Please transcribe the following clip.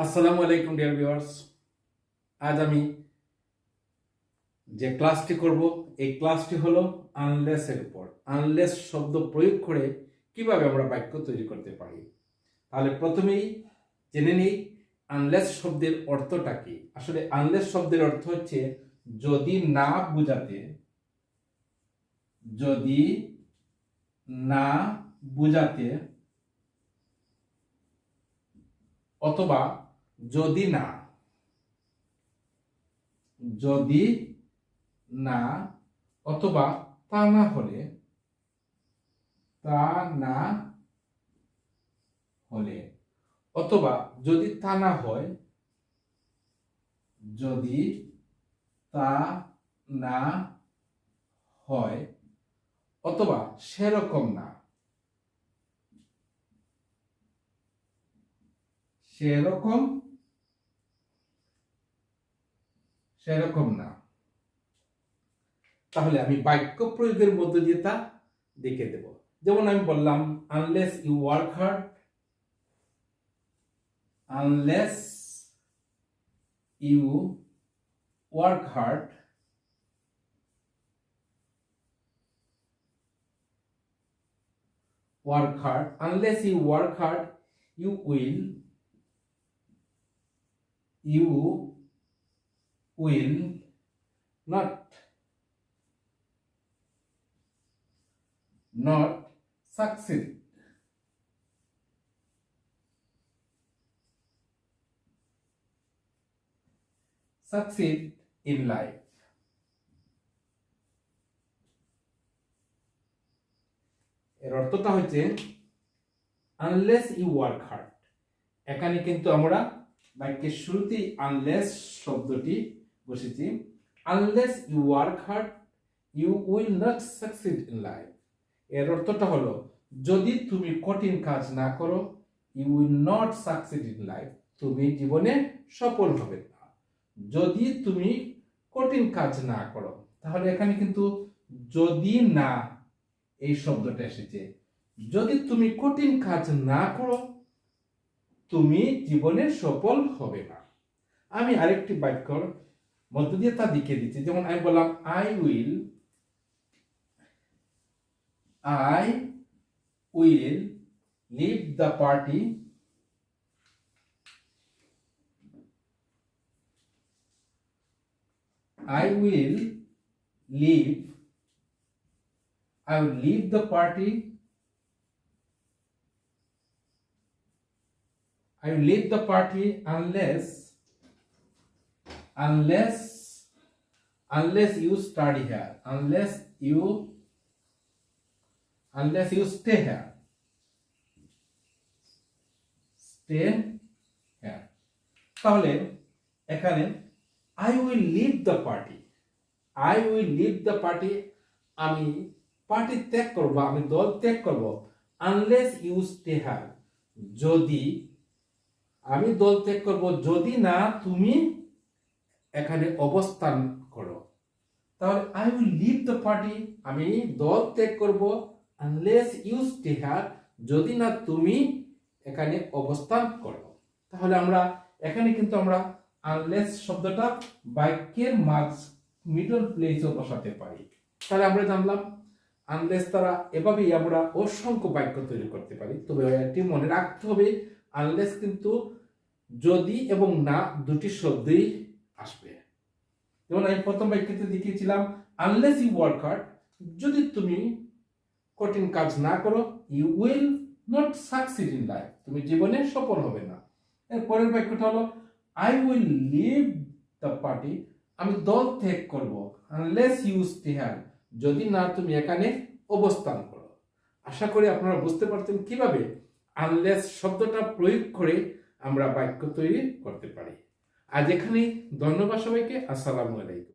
আসসালামু আলাইকুম dear viewers. আজ আমি যে ক্লাসটি করব এই ক্লাসটি হলো আনলেস এর উপর। আনলেস শব্দ প্রয়োগ করে কিভাবে আমরা বাক্য তৈরি করতে পারি। তাহলে প্রথমেই জেনে নিই আনলেস শব্দের অর্থটা কি। আসলে আনলেস শব্দের অর্থ হচ্ছে যদি না বুঝাতে, যদি না বুঝাতে অথবা যদি না, যদি না অথবা তা না হলে, তা না হলে অথবা যদি তা না হয়, যদি তা না হয় অথবা সেরকম না, সেরকম সেরকম না, তাহলে আমি বাক্য প্রয়োগের মধ্য দিয়ে তা দেখে দেব। যেমন আমি বললাম unless you work hard, unless you work hard, work hard, unless you work hard you will not succeed, in life. এর অর্থটা হচ্ছে আনলেস ইউ ওয়ার্ক হার্ড। এখানে কিন্তু আমরা বাক্যের শুরুতেই আনলেস শব্দটি বসেছি। Unless you work hard you will not succeed in life. এর অর্থটা হলো যদি তুমি কঠিন কাজ না করো, you will not succeed in life, তুমি জীবনে সফল হবে না। যদি তুমি কঠিন কাজ না করো, তাহলে এখানে কিন্তু যদি না এই শব্দটা এসেছে। যদি তুমি কঠিন কাজ না করো, তুমি জীবনে সফল হবে না। আমি আরেকটি বাক্যর মধ্য দিয়ে তা দেখিয়ে দিচ্ছি। যেমন আমি বললাম I will leave the party, I will leave the party, unless you study here, unless you stay here, তাহলে এখানে I will leave the party, আমি পার্টি ত্যাগ করব, আমি দল ত্যাগ করব। unless you stay here, যদি আমি দল ত্যাগ করব, যদি না তুমি এখানে অবস্থান করো। তাহলে I will leave the party, আমি দল ত্যাগ করব, unless you stay here, যদি না তুমি এখানে অবস্থান করো। তাহলে আমরা এখানে কিন্তু আমরা আনলেস শব্দটা বাক্যের মিডল প্লেসে বসাতে পারি। তাহলে আমরা জানলাম আনলেস দ্বারা এভাবেই আমরা অসংখ্য বাক্য তৈরি করতে পারি। তবে এটি মনে রাখতে হবে আনলেস কিন্তু যদি এবং না দুটি শব্দই আসবে। যেমন আমি প্রথম বাক্যতে দেখিয়েছিলাম আনলেস ইউ ওয়ার্ক হার্ড, যদি তুমি কঠিন কাজ না করো, you will not succeed in life, তুমি জীবনে সফল হবে না। এর পরের বাক্যটা হলো I will leave the party, আমি দল ত্যাগ করব, unless you stay here, যদি না তুমি এখানে অবস্থান করো। আশা করি আপনারা বুঝতে পারছেন কিভাবে আনলেস শব্দটা প্রয়োগ করে আমরা বাক্য তৈরি করতে পারি। আজ এখানেই, ধন্যবাদ সবাইকে। আসসালামু আলাইকুম।